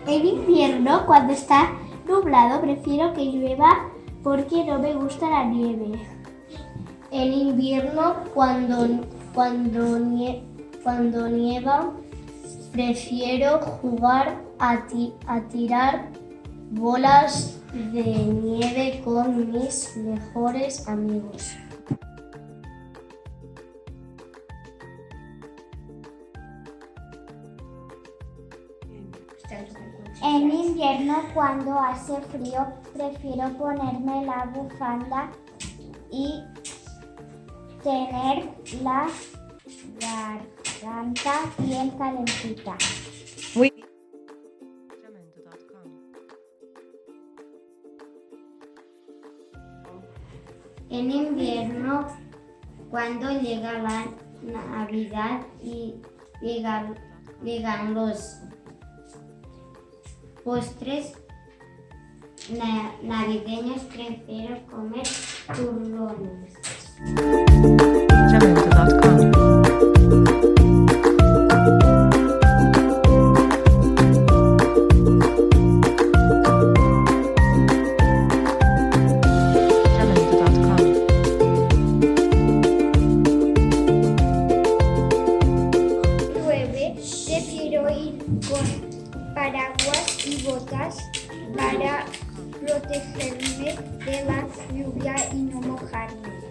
En invierno, cuando está nublado, prefiero que llueva porque no me gusta la nieve. En invierno, cuando nieva, prefiero jugar a tirar bolas de nieve con mis mejores amigos. En invierno, cuando hace frío, prefiero ponerme la bufanda y tener la garganta bien calentita. En invierno, cuando llega la Navidad y llegan los postres navideños, prefiero comer turrones. Llueve, prefiero ir con paraguas y botas para protegerme de la lluvia y no mojarme.